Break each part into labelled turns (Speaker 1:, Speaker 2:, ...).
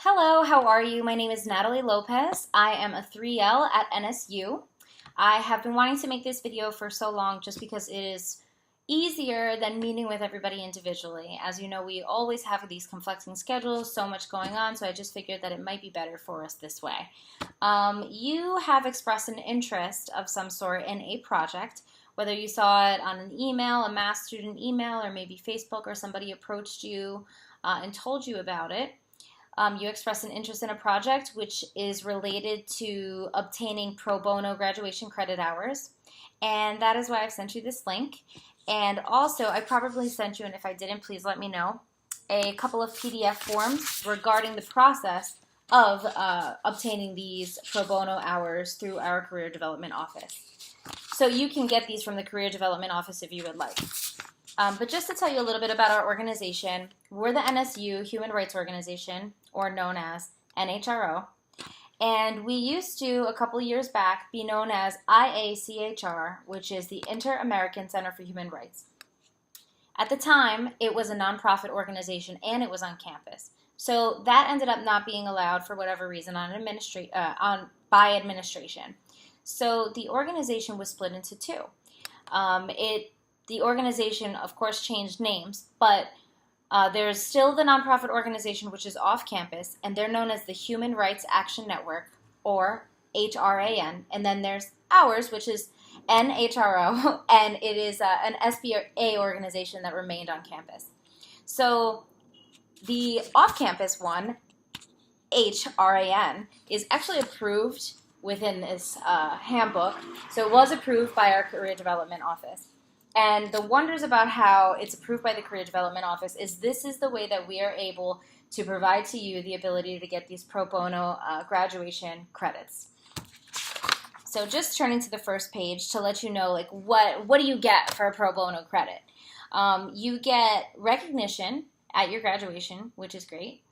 Speaker 1: Hello, how are you? My name is Natalie Lopez. I am a 3L at NSU. I have been wanting to make this video for so long just because it is easier than meeting with everybody individually. As you know, we always have these conflicting schedules, so much going on, so I just figured that it might be better for us this way. You have expressed an interest of some sort in a project, whether you saw it on an email, a mass student email, or maybe Facebook, or somebody approached you and told you about it. You expressed an interest in a project which is related to obtaining pro bono graduation credit hours, and that is why I've sent you this link. And also, I probably sent you, and if I didn't, please let me know, a couple of PDF forms regarding the process of obtaining these pro bono hours through our Career Development Office. So you can get these from the Career Development Office if you would like. But just to tell you a little bit about our organization, we're the NSU Human Rights Organization, or known as NHRO, and we used to, a couple years back, be known as IACHR, which is the Inter-American Center for Human Rights. At the time, it was a nonprofit organization and it was on campus. So that ended up not being allowed for whatever reason by administration. So the organization was split into two. The organization, of course, changed names, but there's still the nonprofit organization, which is off campus, and they're known as the Human Rights Action Network, or HRAN. And then there's ours, which is NHRO, and it is an SBA organization that remained on campus. So the off-campus one, HRAN, is actually approved within this handbook. So it was approved by our Career Development Office. And the wonders about how it's approved by the Career Development Office is this is the way that we are able to provide to you the ability to get these pro bono graduation credits. So just turning to the first page to let you know, like, what do you get for a pro bono credit? You get recognition at your graduation, which is great.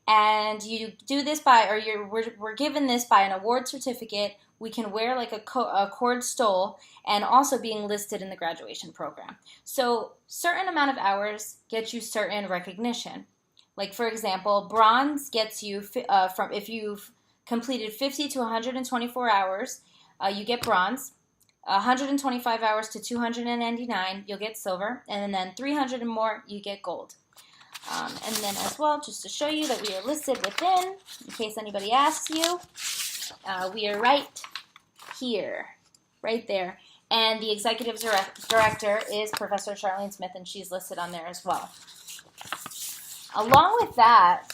Speaker 1: And you do this we're given this by an award certificate. We can wear like a cord stole, and also being listed in the graduation program. So certain amount of hours get you certain recognition. Like, for example, bronze gets you from if you've completed 50 to 124 hours, you get bronze. 125 hours to 299, you'll get silver, and then 300 and more, you get gold. And then as well, just to show you that we are listed within, in case anybody asks you, we are right here, right there. And the executive director is Professor Charlene Smith, and she's listed on there as well. Along with that,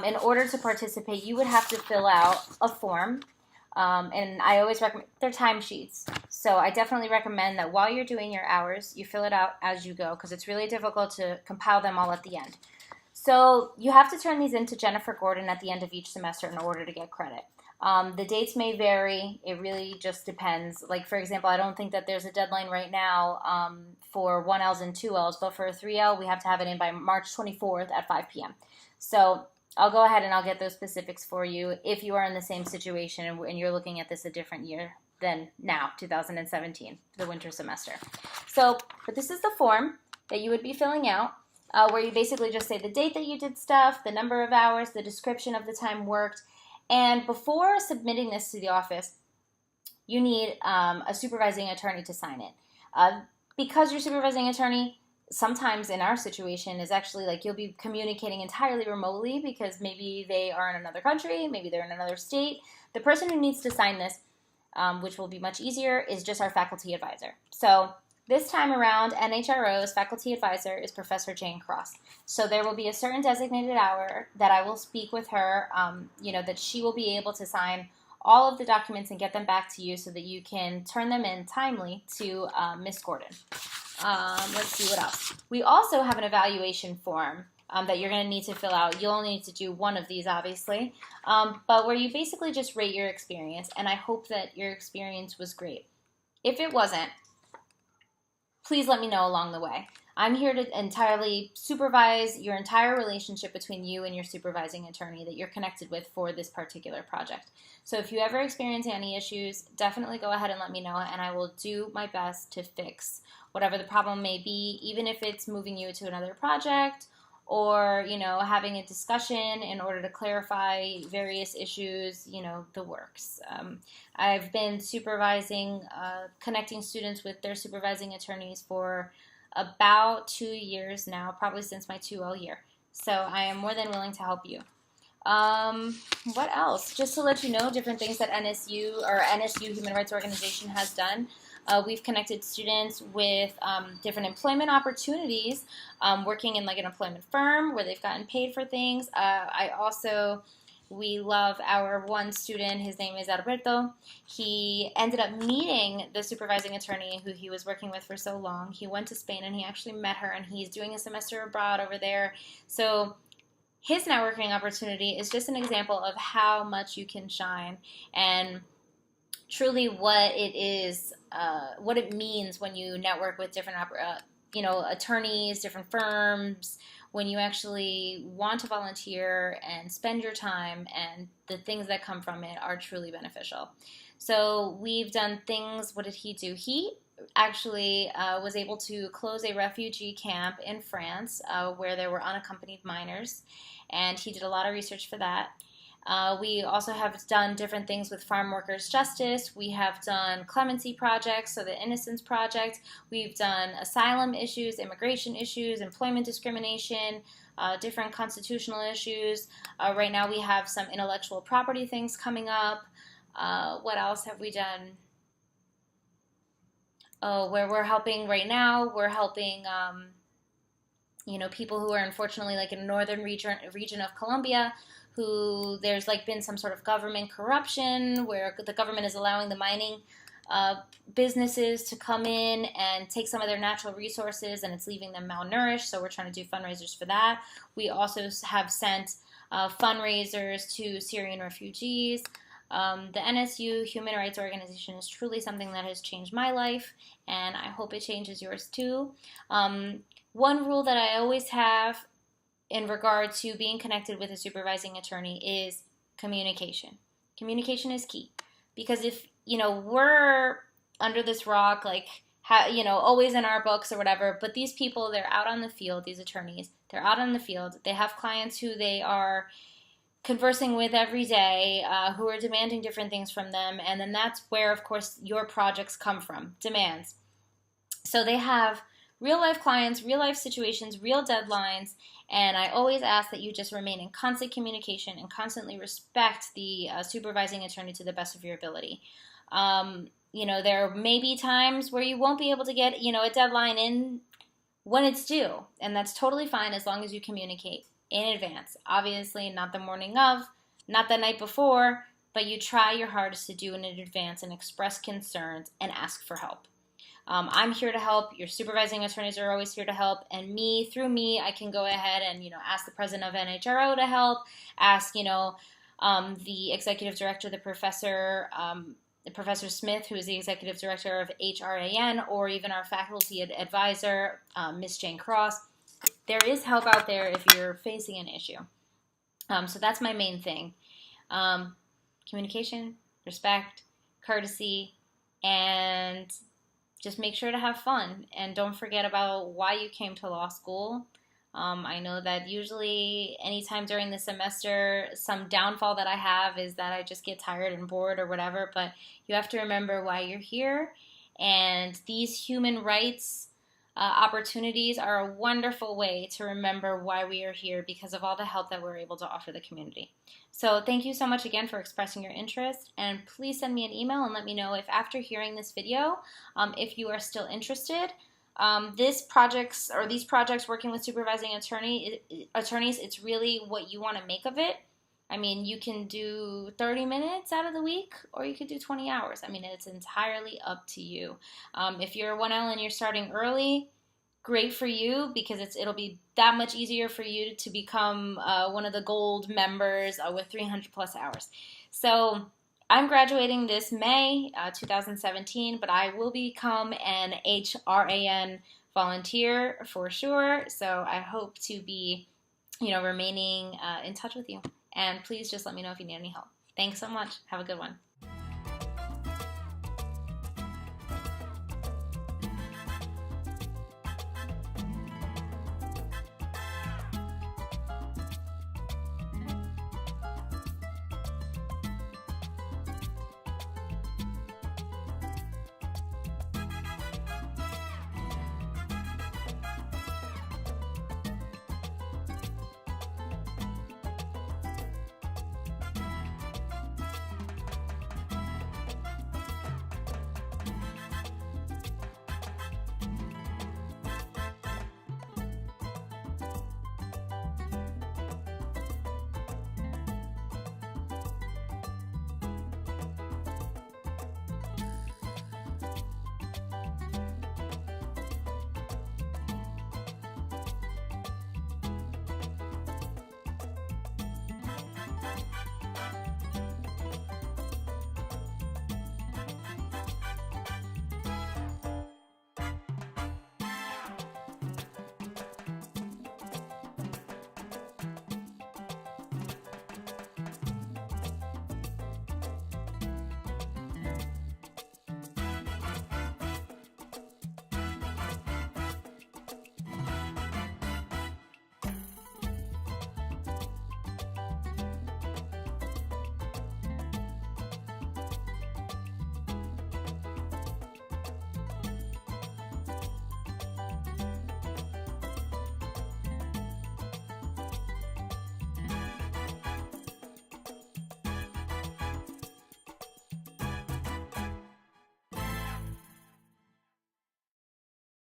Speaker 1: in order to participate, you would have to fill out a form. And I always recommend, they're timesheets. So I definitely recommend that while you're doing your hours, you fill it out as you go, because it's really difficult to compile them all at the end. So you have to turn these in to Jennifer Gordon at the end of each semester in order to get credit. The dates may vary. It really just depends. Like, for example, I don't think that there's a deadline right now for 1Ls and 2Ls, but for a 3L, we have to have it in by March 24th at 5 p.m. So I'll go ahead and I'll get those specifics for you if you are in the same situation and you're looking at this a different year than now, 2017, the winter semester. So, but this is the form that you would be filling out, where you basically just say the date that you did stuff, the number of hours, the description of the time worked. And before submitting this to the office, you need a supervising attorney to sign it. Because your supervising attorney, sometimes in our situation, is actually like you'll be communicating entirely remotely because maybe they are in another country, maybe they're in another state. The person who needs to sign this, which will be much easier, is just our faculty advisor. So this time around, NHRO's faculty advisor is Professor Jane Cross. So there will be a certain designated hour that I will speak with her, that she will be able to sign all of the documents and get them back to you so that you can turn them in timely to Miss Gordon. Let's see what else. We also have an evaluation form that you're going to need to fill out. You'll only need to do one of these, obviously, but where you basically just rate your experience, and I hope that your experience was great. If it wasn't, please let me know along the way. I'm here to entirely supervise your entire relationship between you and your supervising attorney that you're connected with for this particular project. So if you ever experience any issues, definitely go ahead and let me know, and I will do my best to fix whatever the problem may be, even if it's moving you to another project or, having a discussion in order to clarify various issues, the works. I've been supervising, connecting students with their supervising attorneys for about 2 years now, probably since my 2L year. So I am more than willing to help you. What else? Just to let you know, different things that NSU Human Rights Organization has done. We've connected students with different employment opportunities, working in like an employment firm where they've gotten paid for things. We love our one student. His name is Alberto. He ended up meeting the supervising attorney who he was working with for so long. He went to Spain and he actually met her, and he's doing a semester abroad over there. So his networking opportunity is just an example of how much you can shine and truly what it is, what it means when you network with different, attorneys, different firms, when you actually want to volunteer and spend your time, and the things that come from it are truly beneficial. So we've done things. What did he do? He actually was able to close a refugee camp in France where there were unaccompanied minors, and he did a lot of research for that. We also have done different things with farm workers' justice. We have done clemency projects, so the Innocence Project. We've done asylum issues, immigration issues, employment discrimination, different constitutional issues. Right now we have some intellectual property things coming up. What else have we done? Where we're helping right now, we're helping people who are unfortunately like in the northern region of Colombia, who there's like been some sort of government corruption where the government is allowing the mining businesses to come in and take some of their natural resources, and it's leaving them malnourished. So we're trying to do fundraisers for that. We also have sent fundraisers to Syrian refugees. The NSU Human Rights Organization is truly something that has changed my life, and I hope it changes yours too. One rule that I always have in regard to being connected with a supervising attorney is communication. Communication is key, because if, we're under this rock, like, always in our books or whatever, but these people, they're out on the field, these attorneys, they're out on the field, they have clients who they are conversing with every day, who are demanding different things from them, and then that's where, of course, your projects come from, demands. So they have real-life clients, real-life situations, real deadlines, and I always ask that you just remain in constant communication and constantly respect the supervising attorney to the best of your ability. There may be times where you won't be able to get, a deadline in when it's due, and that's totally fine as long as you communicate in advance. Obviously, not the morning of, not the night before, but you try your hardest to do it in advance and express concerns and ask for help. I'm here to help. Your supervising attorneys are always here to help. And through me, I can go ahead and, ask the president of NHRO to help, ask, the executive director, Professor Smith, who is the executive director of HRAN, or even our faculty advisor, Miss Jane Cross. There is help out there if you're facing an issue. So that's my main thing. Communication, respect, courtesy, and just make sure to have fun, and don't forget about why you came to law school. I know that usually anytime during the semester, some downfall that I have is that I just get tired and bored or whatever, but you have to remember why you're here, and these human rights opportunities are a wonderful way to remember why we are here because of all the help that we're able to offer the community. So thank you so much again for expressing your interest, and please send me an email and let me know if after hearing this video, if you are still interested. These projects working with supervising attorneys, it's really what you want to make of it. I mean, you can do 30 minutes out of the week, or you could do 20 hours. I mean, it's entirely up to you. If you're a 1L and you're starting early, great for you, because it'll be that much easier for you to become one of the gold members with 300 plus hours. So I'm graduating this May 2017, but I will become an HRAN volunteer for sure. So I hope to be, remaining in touch with you. And please just let me know if you need any help. Thanks so much. Have a good one.